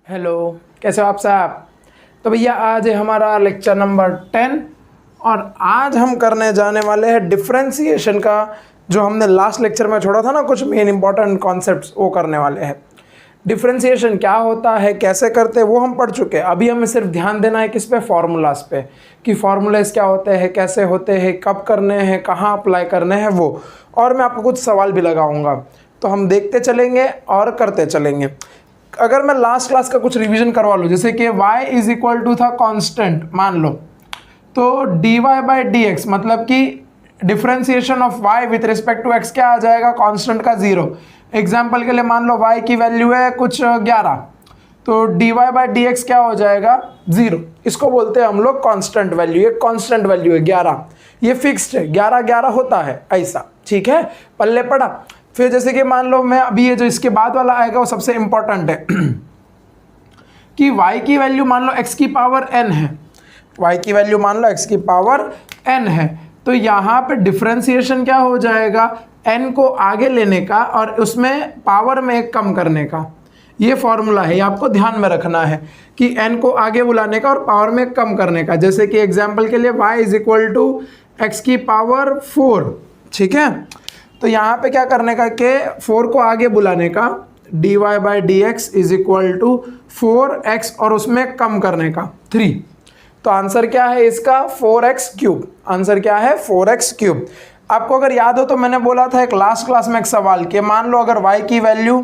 Hello, कैसे हो आप साहब। तो भैया आज है हमारा लेक्चर नंबर 10 और आज हम करने जाने वाले हैं डिफरेंशिएशन का। जो हमने लास्ट लेक्चर में छोड़ा था ना, कुछ मेन इंपॉर्टेंट कॉन्सेप्ट्स वो करने वाले हैं। डिफरेंशिएशन क्या होता है, कैसे करते हैं, वो हम पढ़ चुके हैं। अभी हमें सिर्फ ध्यान देना है किस पे, फार्मूलाज पे, कि फार्मूलाज क्या होते हैं, कैसे होते हैं, कब करने हैं, कहाँ अप्लाई करने हैं वो। और मैं आपको कुछ सवाल भी लगाऊंगा, तो हम देखते चलेंगे और करते चलेंगे। अगर मैं लास्ट क्लास का कुछ रिवीजन करवा लूँ, जैसे कि y इज इक्वल टू था कांस्टेंट मान लो, तो dy बाई डी एक्स मतलब कि differentiation of y with respect to x क्या आ जाएगा, कांस्टेंट का 0। एग्जाम्पल के लिए मान लो y की वैल्यू है कुछ 11, तो dy बाई डी एक्स क्या हो जाएगा 0। इसको बोलते हैं हम लोग कांस्टेंट वैल्यू। ये कांस्टेंट वैल्यू है 11, ये फिक्स्ड है, 11 होता है ऐसा, ठीक है, पल्ले पड़ा। फिर जैसे कि मान लो मैं अभी ये जो इसके बाद वाला आएगा वो सबसे इंपॉर्टेंट है कि y की वैल्यू मान लो x की पावर n है, y की वैल्यू मान लो x की पावर n है, तो यहाँ पे डिफरेंशिएशन क्या हो जाएगा, n को आगे लेने का और उसमें पावर में एक कम करने का। ये फॉर्मूला है, ये आपको ध्यान में रखना है कि n को आगे बुलाने का और पावर में कम करने का। जैसे कि एग्जाम्पल के लिए y is equal to x की पावर 4, ठीक है। तो यहाँ पे क्या करने का कि 4 को आगे बुलाने का, dy by d x is equal to 4x और उसमें कम करने का 3। तो आंसर क्या है इसका 4x क्यूब। आंसर क्या है 4x क्यूब। आपको अगर याद हो तो मैंने बोला था एक लास्ट क्लास में एक सवाल कि मान लो अगर y की वैल्यू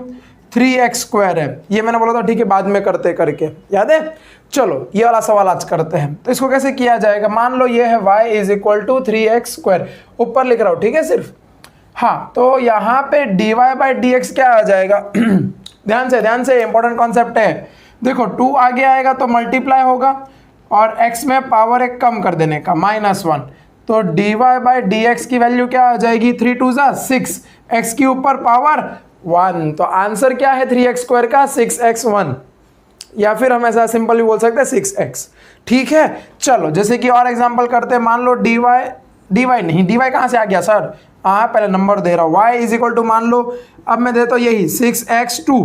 3x स्क्वायर है, ये मैंने बोला था, ठीक है, बाद में करते करके, याद है। चलो ये वाला सवाल आज करते हैं। तो इसको कैसे किया जाएगा, मान लो ये है y is equal to 3x square, ऊपर लिख रहा हूँ, ठीक है सिर्फ। हाँ, तो यहाँ पे dy बाई डी एक्स क्या आ जाएगा ध्यान से इंपॉर्टेंट कॉन्सेप्ट है। देखो 2 आगे आएगा तो मल्टीप्लाई होगा और x में पावर एक कम कर देने का -1, तो dy बाई डी एक्स की वैल्यू क्या आ जाएगी, 3 2 जा 6, x की ऊपर पावर 1। तो आंसर क्या है 3x स्क्वायर का 6x1, या फिर हम ऐसा सिंपल भी बोल सकते हैं 6x, ठीक है। चलो जैसे कि और एग्जांपल करते हैं, मान लो dy नहीं, dy कहाँ से आ गया सर, हाँ पहले नंबर दे रहा हूँ, y इज इक्वल टू मान लो, अब मैं देता हूँ यही 6x2,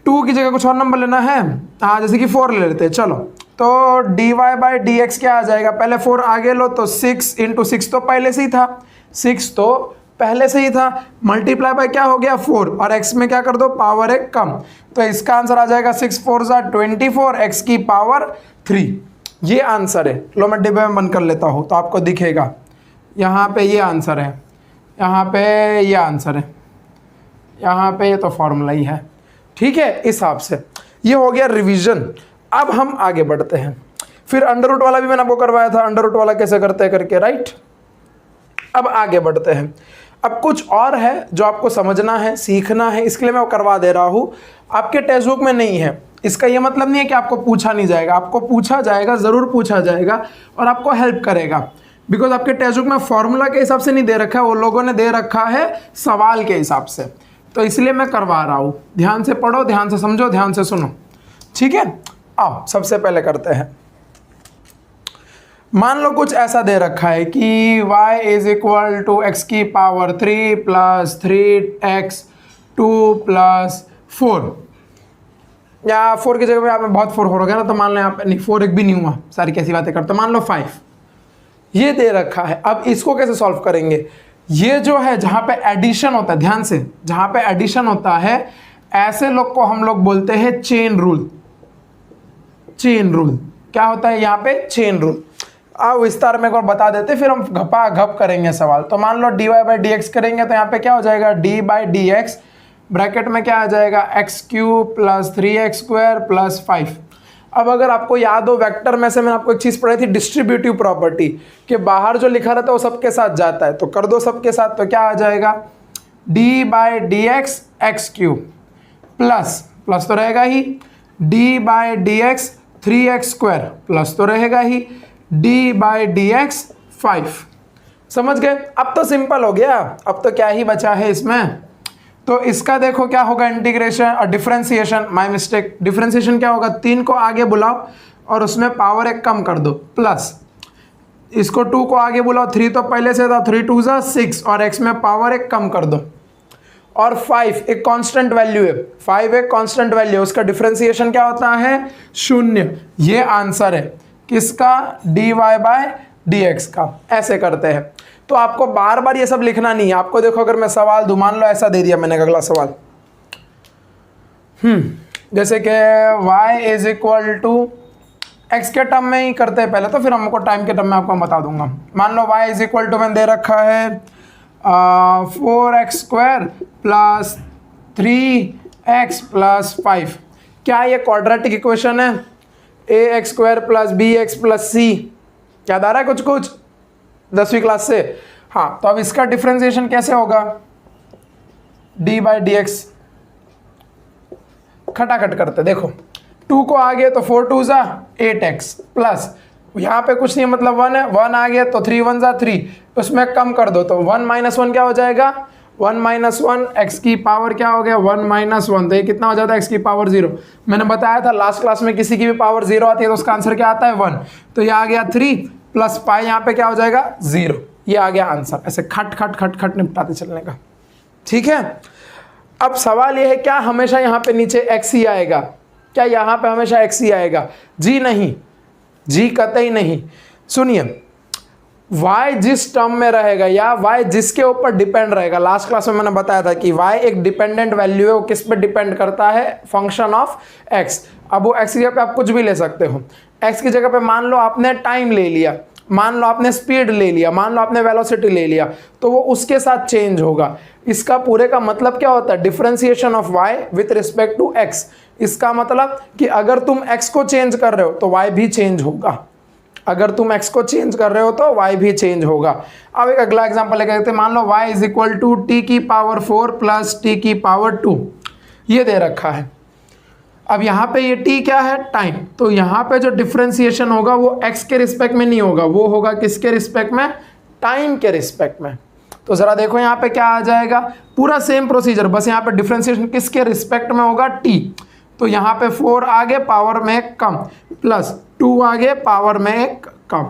2 की जगह कुछ और नंबर लेना है, हाँ जैसे कि 4 ले लेते हैं। चलो तो dy बाई डी एक्स क्या आ जाएगा, पहले 4 आगे लो तो 6 इंटू 6 तो पहले से ही था, 6 तो पहले से ही था, मल्टीप्लाई बाय क्या हो गया 4 और x में क्या कर दो पावर एक कम, तो इसका आंसर आ जाएगा 6 4 जा 24, x की पावर 3। ये आंसर है। लो मैं डिब्बे में बंद कर लेता हूँ तो आपको दिखेगा, यहाँ पे ये आंसर है, यहाँ पे ये आंसर है, यहाँ पे ये तो फॉर्मूला ही है, ठीक है। इस हिसाब से ये हो गया रिवीजन। अब हम आगे बढ़ते हैं। फिर अंडर रूट वाला भी मैंने आपको करवाया था, अंडर रूट वाला कैसे करते हैं करके, राइट। अब आगे बढ़ते हैं। अब कुछ और है जो आपको समझना है, सीखना है, इसके लिए मैं वो करवा दे रहा हूँ। आपके टेक्स्ट बुक में नहीं है, इसका ये मतलब नहीं है कि आपको पूछा नहीं जाएगा, आपको पूछा जाएगा, ज़रूर पूछा जाएगा और आपको हेल्प करेगा। बिकॉज आपके टेक्स्ट बुक में फॉर्मूला के हिसाब से नहीं दे रखा है, वो लोगों ने दे रखा है सवाल के हिसाब से, तो इसलिए मैं करवा रहा हूँ। ध्यान से पढ़ो, ध्यान से समझो, ध्यान से सुनो, ठीक है। आओ सबसे पहले करते हैं। मान लो कुछ ऐसा दे रखा है कि y is equal to x की पावर 3 प्लस 3x2 प्लस 4, या 4 की जगह पे आपने बहुत 4 हो गया ना, तो मान लो यहाँ पे नहीं 4 एक भी नहीं हुआ, सारी कैसी बातें करते, मान लो 5 ये दे रखा है। अब इसको कैसे सॉल्व करेंगे, ये जो है जहाँ पे एडिशन होता है, ध्यान से, जहाँ पे एडिशन होता है ऐसे लोग को हम लोग बोलते हैं चेन रूल। चेन रूल क्या होता है यहाँ पे, चेन रूल। अब विस्तार में एक बार बता देते, फिर हम घपा घप करेंगे सवाल। तो मान लो dy बाई डी एक्स करेंगे तो यहाँ पे क्या हो जाएगा, d by d x bracket में क्या आ जाएगा, x cube plus 3x square plus 5। अब अगर आपको याद हो वेक्टर में से मैंने आपको एक चीज़ पढ़ाई थी, डिस्ट्रीब्यूटिव प्रॉपर्टी, कि बाहर जो लिखा रहता है वो सबके साथ जाता है, तो कर दो सबके साथ, तो क्या आ जाएगा d by d x x cube plus plus तो रहेगा ही, d by d x 3x square plus तो रहेगा ही, d बाई डी एक्स 5। समझ गए। अब तो सिंपल हो गया, अब तो क्या ही बचा है इसमें। तो इसका देखो क्या होगा, इंटीग्रेशन और डिफरेंशिएशन, माय मिस्टेक, डिफरेंशिएशन क्या होगा, 3 को आगे बुलाओ और उसमें पावर एक कम कर दो, प्लस इसको 2 को आगे बुलाओ, 3 तो पहले से था, 3 2 जा 6 और x में पावर एक कम कर दो, और 5 एक कांस्टेंट वैल्यू है, 5 एक कांस्टेंट वैल्यू, उसका डिफरेंशिएशन क्या होता है 0। ये आंसर है किसका, dy बाय dx का। ऐसे करते हैं। तो आपको बार बार ये सब लिखना नहीं है। आपको देखो अगर मैं सवाल दूं, मान लो ऐसा दे दिया मैंने अगला सवाल, जैसे कि y is equal to x के टर्म में ही करते हैं पहले, तो फिर हमको टाइम के टर्म में आपको बता दूंगा। मान लो y इज इक्वल टू मैंने दे रखा है 4x square plus 3x plus 5। क्या ये क्वाड्रेटिक इक्वेशन है, ax square plus bx plus c, याद आ रहा है कुछ कुछ 10वीं क्लास से? हाँ, तो अब इसका डिफरेंशिएशन कैसे होगा, डी बाई डी एक्स, खटाखट करते देखो, 2 को आ गया तो 4 2 जा 8x प्लस यहाँ पे कुछ नहीं मतलब 1 है, 1 आ गया तो 3 1 जा 3, उसमें कम कर दो तो 1 माइनस 1 क्या हो जाएगा, 1 माइनस 1 एक्स की पावर क्या हो गया 1 माइनस 1, तो ये कितना हो जाता है एक्स की पावर 0। मैंने बताया था लास्ट क्लास में किसी की भी पावर 0 आती है तो उसका आंसर क्या आता है 1, तो ये आ गया 3 प्लस पाई यहाँ पे क्या हो जाएगा 0, ये आ गया आंसर। ऐसे खट खट खट खट निपटाते चलने का, ठीक है। अब सवाल ये है क्या हमेशा यहाँ पे नीचे x ही आएगा, क्या यहाँ पे हमेशा x ही आएगा, जी नहीं, जी कतई नहीं। सुनिए, y जिस टर्म में रहेगा या y जिसके ऊपर डिपेंड रहेगा, लास्ट क्लास में मैंने बताया था कि y एक डिपेंडेंट वैल्यू है, वो किस पे डिपेंड करता है, फंक्शन ऑफ x। अब वो x की जगह पे आप कुछ भी ले सकते हो, x की जगह पे मान लो आपने टाइम ले लिया, मान लो आपने स्पीड ले लिया, मान लो आपने वेलोसिटी ले लिया, तो वो उसके साथ चेंज होगा। इसका पूरे का मतलब क्या होता है, differentiation of y with respect to x। इसका मतलब कि अगर तुम x को चेंज कर रहे हो तो y भी चेंज होगा, अगर तुम x को चेंज कर रहे हो तो y भी चेंज होगा। अब एक अगला एग्जांपल लेकर देखते हैं, मान लो y is equal to t की पावर 4 प्लस टी की पावर 2, ये दे रखा है। अब यहाँ पे ये t क्या है, टाइम, तो यहाँ पे जो डिफरेंशिएशन होगा वो x के रिस्पेक्ट में नहीं होगा, वो होगा किसके रिस्पेक्ट में, टाइम के रिस्पेक्ट में। तो जरा देखो यहाँ पे क्या आ जाएगा, पूरा सेम प्रोसीजर, बस यहाँ पे डिफरेंशिएशन किसके रिस्पेक्ट में होगा, t। तो यहाँ पे 4 आगे पावर में एक कम प्लस 2 आगे पावर में एक कम,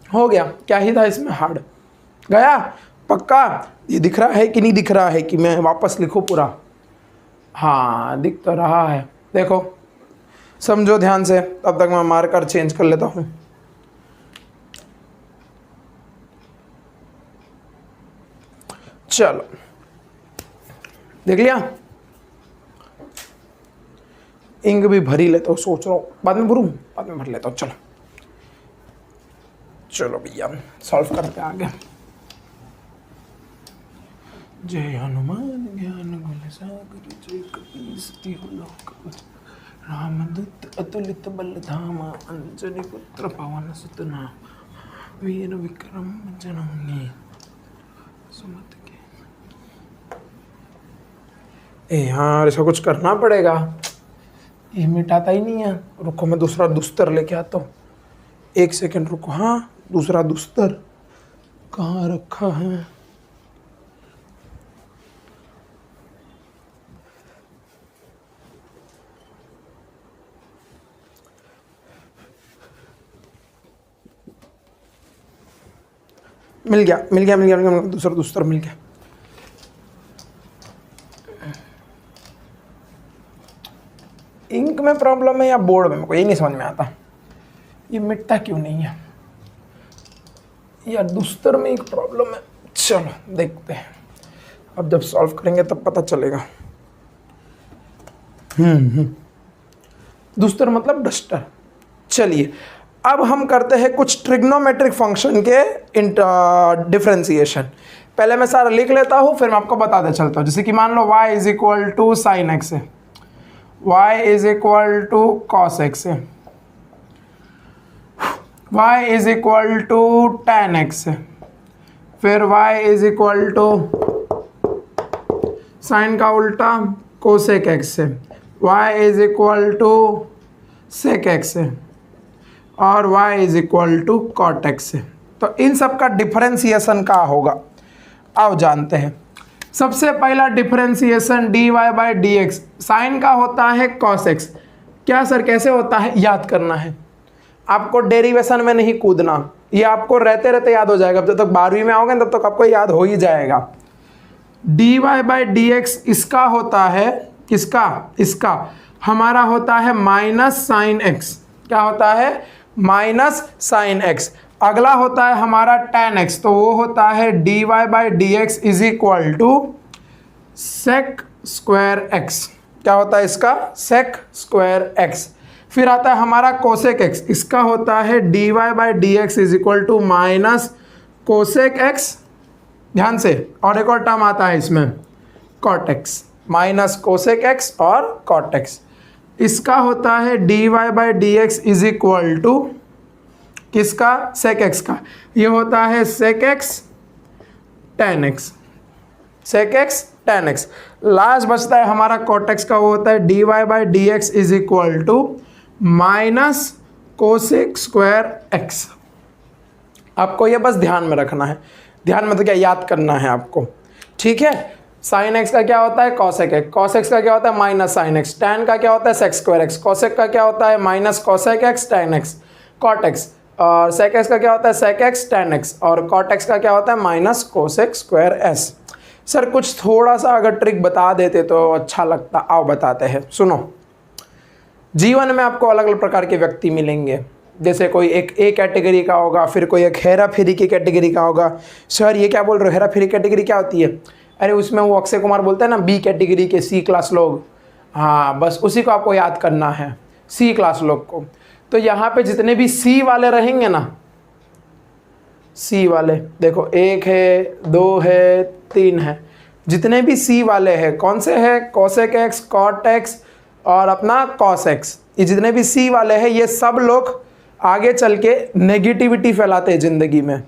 हो गया। क्या ही था इसमें हार्ड, गया पक्का। ये दिख रहा है कि नहीं दिख रहा है कि मैं वापस लिखूँ पूरा, हाँ दिख तो रहा है। देखो समझो ध्यान से, तब तक मैं मार्कर चेंज कर लेता हूँ। चलो देख लिया, इंक भी भरी लेता हूँ, सोच रहा हूँ बाद में भरूँ, बाद में भर लेता हूँ। चलो चलो भैया सॉल्व करते आगे। जय हनुमान ज्ञान गुण सागर, जय कपीस तिहु लोक उजागर, रामदूत अतुलित बल धामा, अंजनी पुत्र पवन सुत नामा, वीर विक्रम जननी सुमति के। यार इसका कुछ करना पड़ेगा, ये मिटाता ही नहीं है। रुको मैं दूसरा दुस्तर लेके आता हूँ, 1 सेकंड रुको। हाँ दूसरा दुस्तर कहाँ रखा है, मिल गया मिल गया मिल गया मिल गया, दूसरा दुस्तर मिल गया। इंक में प्रॉब्लम है या बोर्ड में, मेरे को यही नहीं समझ में आता, ये मिटता क्यों नहीं है, या दुस्तर में एक प्रॉब्लम है। चलो देखते हैं, अब जब सॉल्व करेंगे तब पता चलेगा। दुस्तर मतलब डस्टर। चलिए अब हम करते हैं कुछ ट्रिग्नोमेट्रिक फंक्शन के डिफरेंशिएशन। पहले मैं सारा लिख लेता हूँ, फिर मैं आपको बताते चलता हूँ। जैसे कि मान लो y is equal to sine x है, y is equal to cos x है, y is equal to tan x है, फिर y is equal to sine का उल्टा कोसेक एक्स है, y is equal to sec x है, और y is equal to cot x है। तो इन सब का डिफरेंशिएशन क्या होगा आओ जानते हैं। सबसे पहला differentiation dy by d x, sine का होता है cos x। क्या सर कैसे होता है, याद करना है आपको, डेरिवेशन में नहीं कूदना, ये आपको रहते रहते याद हो जाएगा। जब तक 12वीं में आओगे तब तक आपको याद हो ही जाएगा। dy बाई डी एक्स इसका होता है, किसका, इसका हमारा होता है माइनस साइन एक्स। क्या होता है, माइनस साइन एक्स। अगला होता है हमारा टेन एक्स, तो वो होता है dy by d x is equal to sec square x. क्या होता है इसका, सेक स्क्वायर एक्स। फिर आता है हमारा कोसेक एक्स, इसका होता है dy by d x is equal to minus cosec x. ध्यान से, और एक और टर्म आता है इसमें cot x, minus cosec x और कॉट एक्स। इसका होता है dy by d x is equal to किसका, सेक एक्स का। ये होता है sec x tan x, sec x tan x. Last बचता है हमारा कॉट एक्स का, वो होता है dy by d x is equal to minus cosec square x. आपको ये बस ध्यान में रखना है, ध्यान में तो क्या याद करना है आपको, ठीक है। साइन एक्स का क्या होता है, कॉसेक एक्स। कॉसेक का क्या होता है, माइनस साइन एक्स। टैन का क्या होता है, सेक स्क्वायर एक्स। कॉसेक का क्या होता है, minus cosec x tan x. Cot x और सेक एक्स का क्या होता है, सेक एक्स टैन एक्स। और कॉट एक्स का क्या होता है, minus cosec square x. Sir कुछ थोड़ा सा अगर ट्रिक बता देते तो अच्छा लगता। आओ बताते हैं, सुनो। जीवन में आपको अलग अलग प्रकार के व्यक्ति मिलेंगे, जैसे कोई एक ए कैटेगरी का होगा, फिर कोई एक हेरा फेरी की कैटेगरी का होगा। सर ये क्या बोल रहे हो, हेरा फेरी कैटेगरी क्या होती है? अरे उसमें वो अक्षय कुमार बोलते हैं ना, बी कैटेगरी के सी क्लास लोग। हाँ बस उसी को आपको याद करना है, सी क्लास लोग को। तो यहाँ पे जितने भी सी वाले रहेंगे ना, सी वाले देखो, एक है, दो है, तीन है, जितने भी सी वाले हैं कौन से हैं, कोसेक एक्स, कॉट एक्स और अपना कॉस एक्स। ये जितने भी सी वाले हैं ये सब लोग आगे चल के नेगेटिविटी फैलाते हैं ज़िंदगी में।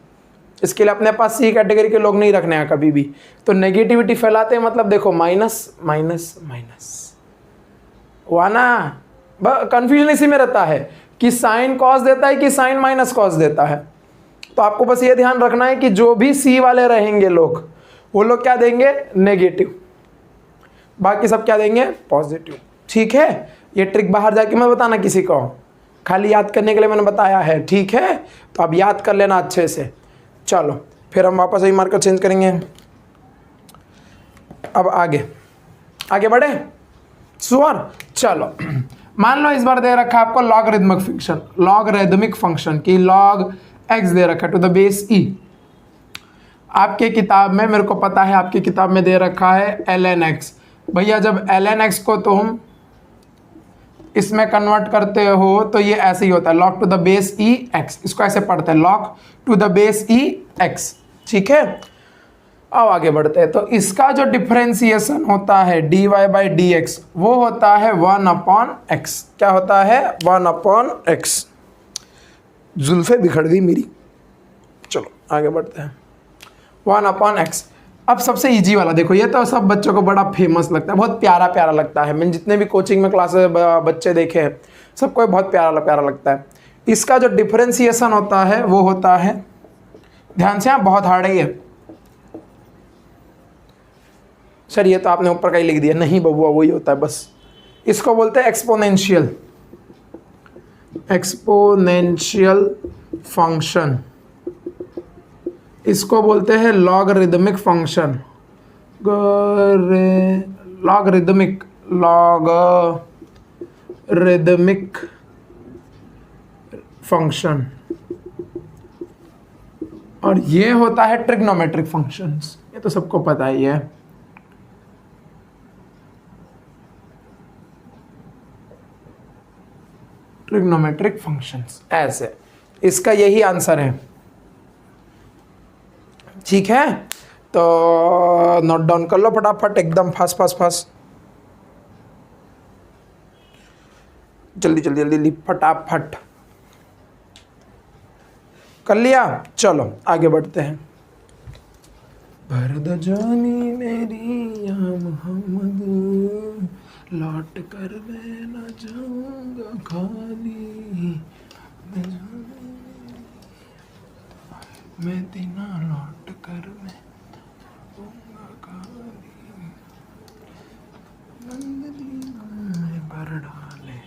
इसके लिए अपने पास सी कैटेगरी के लोग नहीं रखने हैं कभी भी। तो नेगेटिविटी फैलाते हैं मतलब देखो माइनस माइनस माइनस, हुआ ना। कन्फ्यूजन इसी में रहता है कि साइन कॉस देता है कि साइन माइनस कॉस देता है। तो आपको बस ये ध्यान रखना है कि जो भी सी वाले रहेंगे लोग, वो लोग क्या देंगे, नेगेटिव। बाकी सब क्या देंगे, पॉजिटिव। ठीक है, ये ट्रिक बाहर जाके मत बताना किसी को, खाली याद करने के लिए मैंने बताया है, ठीक है। तो अब याद कर लेना अच्छे से। चलो फिर हम वापस वही मार्कर चेंज करेंगे। अब आगे आगे बढ़े सुअर। चलो मान लो इस बार दे रखा है आपको लॉगरिदमिक फंक्शन, लॉगरिदमिक फंक्शन की लॉग एक्स दे रखा है टू द बेस ई। आपके किताब में, मेरे को पता है आपकी किताब में दे रखा है ln x। भैया जब ln x को तुम इसमें कन्वर्ट करते हो तो ये ऐसे ही होता है, log to the base e x. इसको ऐसे पढ़ते हैं, log to the base e x. ठीक है, अब आगे बढ़ते हैं। तो इसका जो डिफरेंशिएशन होता है dy बाई डी एक्स, वो होता है 1/x। क्या होता है, 1/x। जुल्फे बिखर गई मेरी। चलो आगे बढ़ते हैं, 1/x। अब सबसे इजी वाला देखो, ये तो सब बच्चों को बड़ा फेमस लगता है, बहुत प्यारा प्यारा लगता है। मैंने जितने भी कोचिंग में क्लासेस बच्चे देखे हैं सबको बहुत प्यारा प्यारा लगता है। इसका जो डिफरेंशिएशन होता है वो होता है, ध्यान से, बहुत हार्ड है ये। सर ये तो आपने ऊपर का ही लिख दिया, नहीं बबुआ वही होता है बस। इसको बोलते हैं एक्सपोनेंशियल, एक्सपोनेंशियल फंक्शन। इसको बोलते हैं logarithmic function, logarithmic, logarithmic function. और ये होता है ट्रिग्नोमेट्रिक फंक्शंस, ये तो सबको पता ही है। ट्रिग्नोमेट्रिक फंक्शंस ऐसे, इसका यही आंसर है। ठीक है, तो नोट डाउन कर लो फटाफट, एकदम फास्ट फास्ट फास्ट, जल्दी जल्दी जल्दी फटाफट कर लिया। चलो आगे बढ़ते हैं। भरद जानी मेरी या मोहम्मद, लौट कर मैं न जाऊंगा खाली, मैं तेना लौट कर मैं जाऊंगा खाली, नंदनी में भर डाले।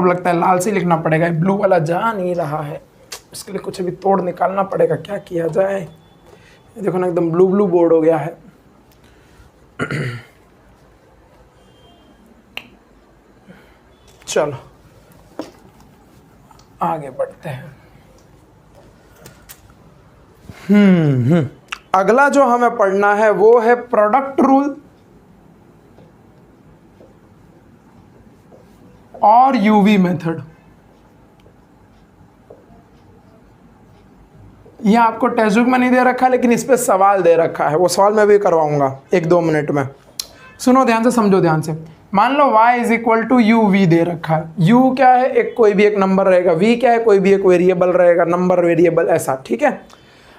अब लगता है लाल से लिखना पड़ेगा, ब्लू वाला जा नहीं रहा है, इसके लिए कुछ अभी तोड़ निकालना पड़ेगा, क्या किया जाए। देखो ना एकदम ब्लू ब्लू बोर्ड हो गया है। चलो आगे बढ़ते हैं। अगला जो हमें पढ़ना है वो है प्रोडक्ट रूल और यूवी मेथड। यह आपको टेक्स्ट बुक में नहीं दे रखा, लेकिन इस पे सवाल दे रखा है, वो सवाल मैं भी करवाऊंगा 1-2 मिनट में। सुनो ध्यान से, समझो ध्यान से। मान लो y is equal to U V दे रखा है। u क्या है, एक कोई भी एक नंबर रहेगा, v क्या है, कोई भी एक वेरिएबल रहेगा, नंबर वेरिएबल, ऐसा, ठीक है।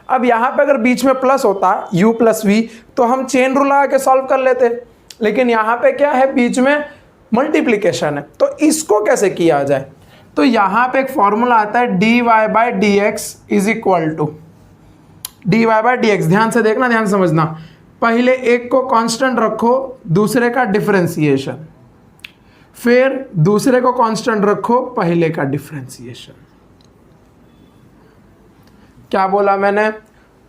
अब यहाँ पे अगर बीच में प्लस होता u प्लस वी तो हम चेन रूल लगा के सॉल्व कर लेते, लेकिन यहाँ पे क्या है, बीच में मल्टीप्लीकेशन है, तो इसको कैसे किया जाए। तो यहाँ पे एक फॉर्मूला आता है dy by d x is equal to dy by d x. ध्यान से देखना, ध्यान से समझना। पहले एक को कांस्टेंट रखो, दूसरे का डिफरेंशिएशन, फिर दूसरे को कांस्टेंट रखो, पहले का डिफरेंशिएशन। क्या बोला मैंने,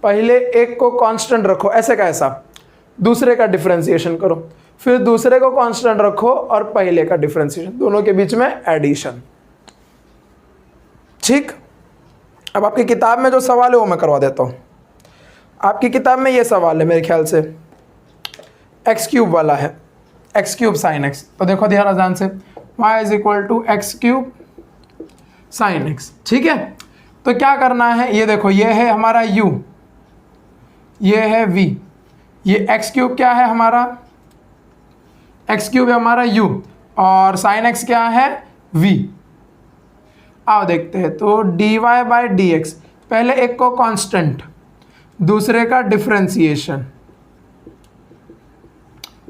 पहले एक को कांस्टेंट रखो, ऐसे का ऐसा, दूसरे का डिफरेंशिएशन करो, फिर दूसरे को कांस्टेंट रखो और पहले का डिफरेंशिएशन, दोनों के बीच में एडिशन। ठीक। अब आपकी किताब में जो सवाल है वो मैं करवा देता हूं। आपकी किताब में ये सवाल है मेरे ख्याल से, एक्स क्यूब वाला है, एक्स क्यूब साइन एक्स। तो देखो ध्यान ध्यान से, y is equal to x cube sine x, ठीक है। तो क्या करना है, ये देखो, ये है हमारा u, ये है v, ये एक्स क्यूब क्या है हमारा, एक्स क्यूब है हमारा u, और साइन एक्स क्या है, v। आओ देखते हैं। तो dy बाई डी एक्स, पहले एक को कांस्टेंट, दूसरे का डिफरेंशिएशन,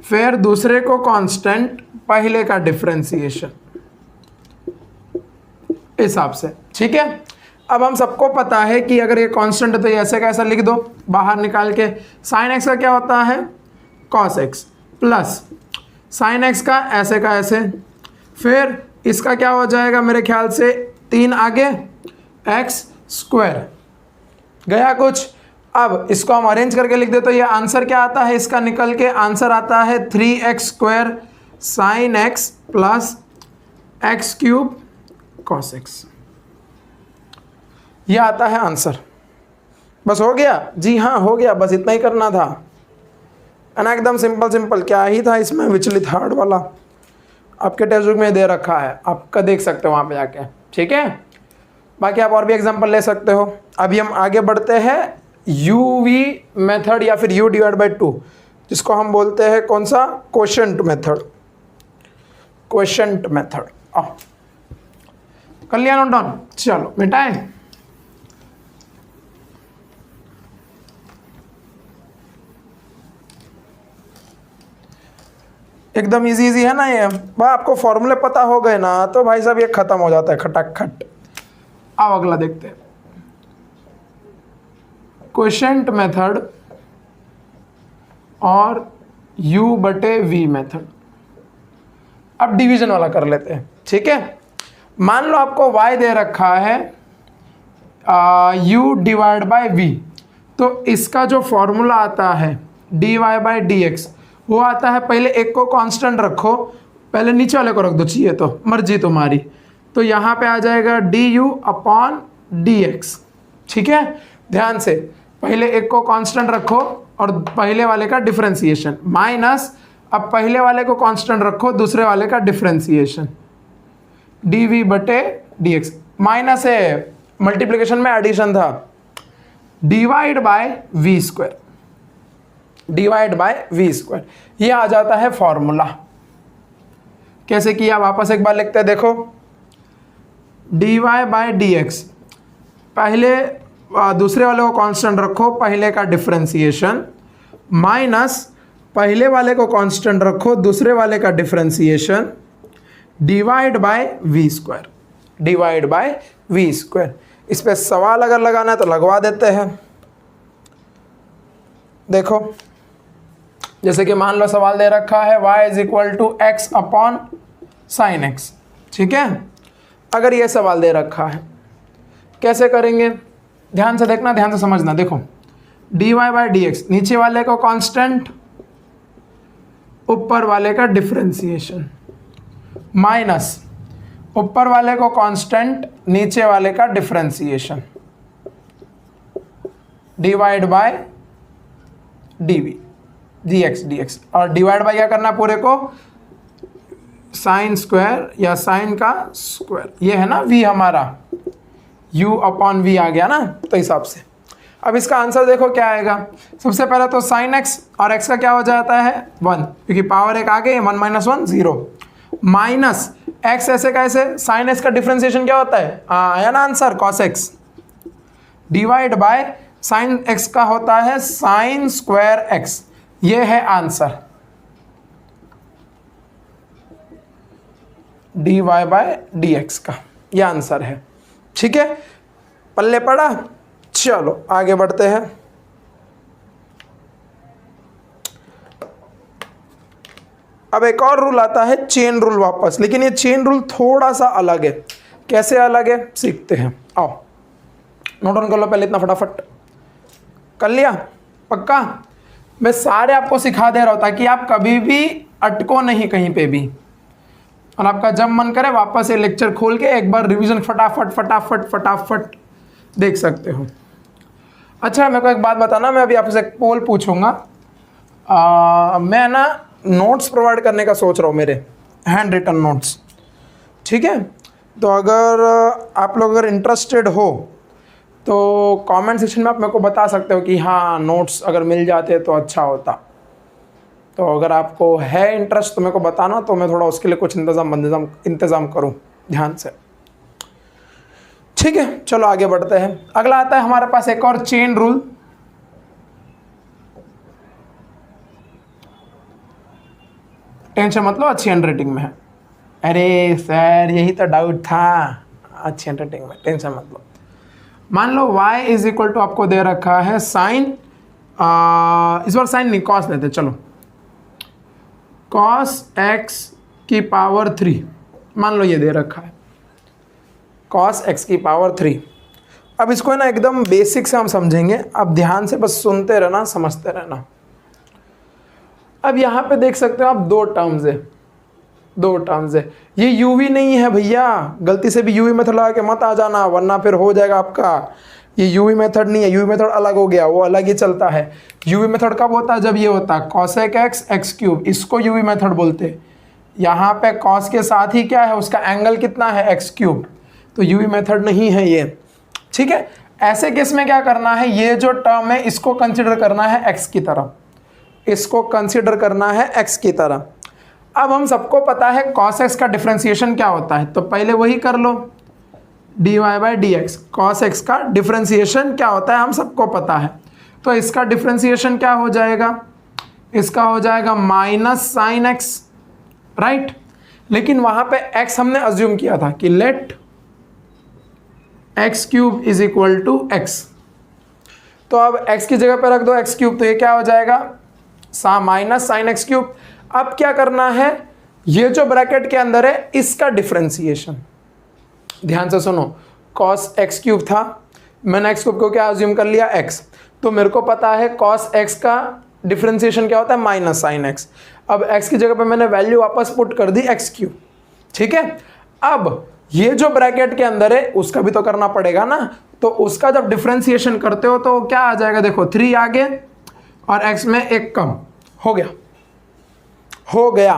फिर दूसरे को कांस्टेंट, पहले का डिफरेंशिएशन, हिसाब से, ठीक है। अब हम सबको पता है कि अगर ये कांस्टेंट है तो ये ऐसे का ऐसा लिख दो बाहर निकाल के। साइन एक्स का क्या होता है, cos x, plus sine x का ऐसे, फिर इसका क्या हो जाएगा, मेरे ख्याल से 3 आगे एक्स स्क्वायर, गया कुछ। अब इसको हम अरेंज करके लिख दे तो ये आंसर क्या आता है इसका, निकल के आंसर आता है 3x square sine x plus x cube cos x. ये आता है आंसर। बस हो गया, जी हाँ हो गया, बस इतना ही करना था, है ना, एकदम सिंपल सिंपल। क्या ही था इसमें विचलित हार्ड वाला, आपके टेक्स्ट बुक में दे रखा है, आपका देख सकते हो वहाँ पे जाके, ठीक है। बाकी आप और भी एग्जांपल ले सकते हो। अभी हम आगे बढ़ते हैं यूवी मेथड या फिर u डिवाइड बाई 2, जिसको हम बोलते हैं कौन सा, क्वोशंट मेथड। क्वोशंट मेथड कर लिया नोट डाउन, चलो मिटाएं। एकदम इजी इजी है ना ये भाई, आपको फॉर्मूले पता हो गए ना तो भाई साहब ये खत्म हो जाता है खटाखट। आओ अगला देखते हैं, क्वोशंट मेथड और u बटे v मेथड। अब डिवीजन वाला कर लेते हैं, ठीक है। मान लो आपको y दे रखा है u डिवाइड बाय v, तो इसका जो फॉर्मूला आता है dy बाई डी एक्स, वो आता है, पहले एक को कांस्टेंट रखो, पहले नीचे वाले को रख दो, चाहिए तो मर्जी तुम्हारी। तो यहाँ पे आ जाएगा du अपॉन dx, ठीक है। ध्यान से, पहले एक को कांस्टेंट रखो और पहले वाले का डिफरेंशिएशन, माइनस अब पहले वाले को कांस्टेंट रखो, दूसरे वाले का डिफरेंशिएशन, dv बटे dx, माइनस है मल्टीप्लिकेशन में एडिशन था, divide by v square, divide by v square. ये आ जाता है फॉर्मूला। कैसे किया वापस एक बार लिखते हैं, देखो dy बाय डी एक्स, पहले दूसरे वाले को कांस्टेंट रखो, पहले का डिफरेंशिएशन, माइनस पहले वाले को कांस्टेंट रखो, दूसरे वाले का differentiation, divide by v square, divide by v square. इस पे सवाल अगर लगाना है तो लगवा देते हैं। देखो जैसे कि मान लो सवाल दे रखा है y is equal to x upon sine x, ठीक है। अगर ये सवाल दे रखा है कैसे करेंगे, ध्यान से देखना, ध्यान से समझना। देखो dy बाई डी एक्स, नीचे वाले को कांस्टेंट, ऊपर वाले का डिफरेंशिएशन, माइनस ऊपर वाले को कांस्टेंट, नीचे वाले का differentiation, divide by dv dx dx, और डिवाइड बाय क्या करना है पूरे को, साइन स्क्वायर या साइन का स्क्वायर, ये है ना v हमारा, u अपॉन v आ गया ना, तो हिसाब से अब इसका आंसर देखो क्या आएगा। सबसे पहले तो साइन x, और x का क्या हो जाता है 1, क्योंकि पावर एक आ गई, 1 माइनस 1 0, माइनस x ऐसे कैसे, साइन x का डिफरेंशिएशन क्या होता है, आया ना answer cos x, divide by sine x का होता है साइन स्क्वायर x, ये है answer, dy by d x का, ये आंसर है। ठीक है, पल्ले पड़ा। चलो आगे बढ़ते हैं। अब एक और रूल आता है चेन रूल वापस, लेकिन ये चेन रूल थोड़ा सा अलग है। कैसे अलग है सीखते हैं, आओ नोट ऑन कर लो पहले, इतना फटाफट कर लिया पक्का। मैं सारे आपको सिखा दे रहा हूं ताकि आप कभी भी अटको नहीं कहीं पे भी, और आपका जब मन करे वापस ये लेक्चर खोल के एक बार रिवीजन फटाफट फटाफट फटाफट देख सकते हो। अच्छा मेरे को एक बात बताना, मैं अभी आपसे एक पोल पूछूंगा, मैं ना नोट्स प्रोवाइड करने का सोच रहा हूँ, मेरे हैंड रिटन नोट्स, ठीक है। तो अगर आप लोग अगर इंटरेस्टेड हो तो कमेंट सेक्शन में आप मेरे को बता सकते हो कि हाँ नोट्स अगर मिल जाते तो अच्छा होता। तो अगर आपको है इंटरेस्ट तो मेरे को बताना, तो मैं थोड़ा उसके लिए कुछ इंतज़ाम करूँ ध्यान से। ठीक है चलो आगे बढ़ते हैं। अगला आता है हमारे पास एक और चेन रूल। टेंशन मतलब अच्छी हैंडराइटिंग में है। अरे सर यही तो डाउट था, अच्छी हैंडराइटिंग में, टेंशन मतलब। मान लो y इज इक्वल टू आपको दे रखा है साइन, इस बार साइन नहीं कॉस लेते चलो, cos x की पावर 3, मान लो ये दे रखा है cos x की पावर 3। अब इसको ना एकदम बेसिक से हम समझेंगे, अब ध्यान से बस सुनते रहना समझते रहना। अब यहाँ पे देख सकते हो आप दो टर्म्स है, ये यूवी नहीं है भैया, गलती से भी यूवी मेथड लगा के मत आ जाना वरना फिर हो जाएगा आपका। ये यूवी मेथड नहीं है, यूवी मेथड अलग हो गया, वो अलग ही चलता है। यूवी मेथड कब होता है, जब ये होता है cosec x x क्यूब, इसको यूवी मेथड बोलते हैं। यहाँ पे cos के साथ ही क्या है, उसका एंगल कितना है x क्यूब, तो यूवी मेथड नहीं है ये। ठीक है, ऐसे केस में क्या करना है, ये जो टर्म है इसको कंसिडर करना है x की तरह, इसको कंसिडर करना है x की तरह। अब हम सबको पता है cos x का डिफरेंशिएशन क्या होता है, तो पहले वही कर लो, dy by d x. Cos x का डिफरेंशिएशन क्या होता है हम सबको पता है, तो इसका डिफरेंशिएशन क्या हो जाएगा, इसका हो जाएगा माइनस साइन एक्स, राइट। लेकिन वहां पे x हमने अज्यूम किया था कि let x cube is equal to x, तो अब x की जगह पे रख दो x क्यूब, तो ये क्या हो जाएगा माइनस साइन एक्स क्यूब। अब क्या करना है, ये जो ब्रैकेट के अंदर है इसका डिफरेंशिएशन, ध्यान से सुनो, cos x क्यूब था, मैंने x क्यूब को क्या अज्यूम कर लिया x, तो मेरे को पता है cos x का डिफरेंशिएशन क्या होता है माइनस साइन x। अब x की जगह पे मैंने वैल्यू वापस पुट कर दी x क्यूब, ठीक है। अब ये जो ब्रैकेट के अंदर है उसका भी तो करना पड़ेगा ना, तो उसका जब डिफरेंशिएशन करते हो तो क्या आ जाएगा, देखो 3 आगे और x में 1 कम, हो गया,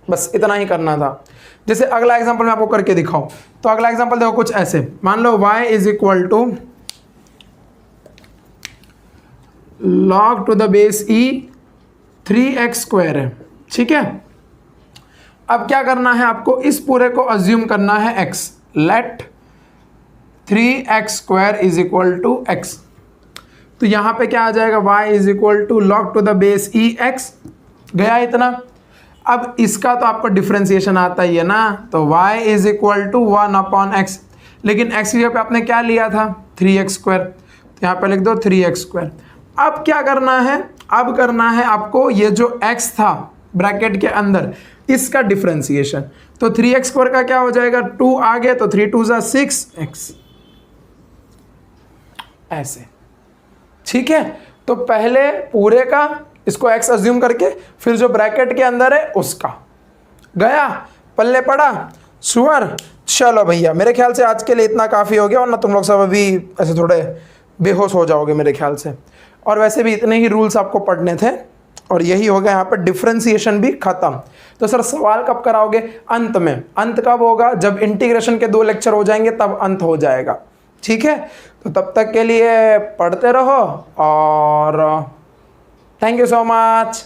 बस इतना ही करना था। जैसे अगला एग्जांपल मैं आपको करके दिखाऊं, तो अगला एग्जांपल देखो कुछ ऐसे, मान लो y is equal to log to the base e 3x square है, ठीक है। अब क्या करना है आपको, इस पूरे को अज्यूम करना है x, let 3x square is equal to x। तो यहां पे क्या आ जाएगा, y is equal to log to the base e x, गया इतना। अब इसका तो आपको डिफरेंशिएशन आता ही है ना, तो y is equal to 1 upon x, लेकिन x की जगह पे आपने क्या लिया था 3x स्क्वायर, तो यहाँ पे लिख दो 3x स्क्वायर। अब क्या करना है, अब करना है आपको ये जो x था ब्रैकेट के अंदर, इसका डिफ्रेंसिएशन। तो 3x² का क्या हो जाएगा, 2 आ गया तो 3 2 6x, ऐसे। ठीक है, तो पहले पूरे का इसको x अज्यूम करके फिर जो ब्रैकेट के अंदर है उसका गया, पल्ले पड़ा सुअर। चलो भैया मेरे ख्याल से आज के लिए इतना काफ़ी हो गया, वरना तुम लोग सब अभी ऐसे थोड़े बेहोश हो जाओगे मेरे ख्याल से। और वैसे भी इतने ही रूल्स आपको पढ़ने थे और यही हो गया यहाँ पर, डिफ्रेंसिएशन भी खत्म। तो सर सवाल कब कराओगे, अंत में। अंत कब होगा, जब इंटीग्रेशन के 2 लेक्चर हो जाएंगे तब अंत हो जाएगा। ठीक है, तो तब तक के लिए पढ़ते रहो और थैंक यू सो मच।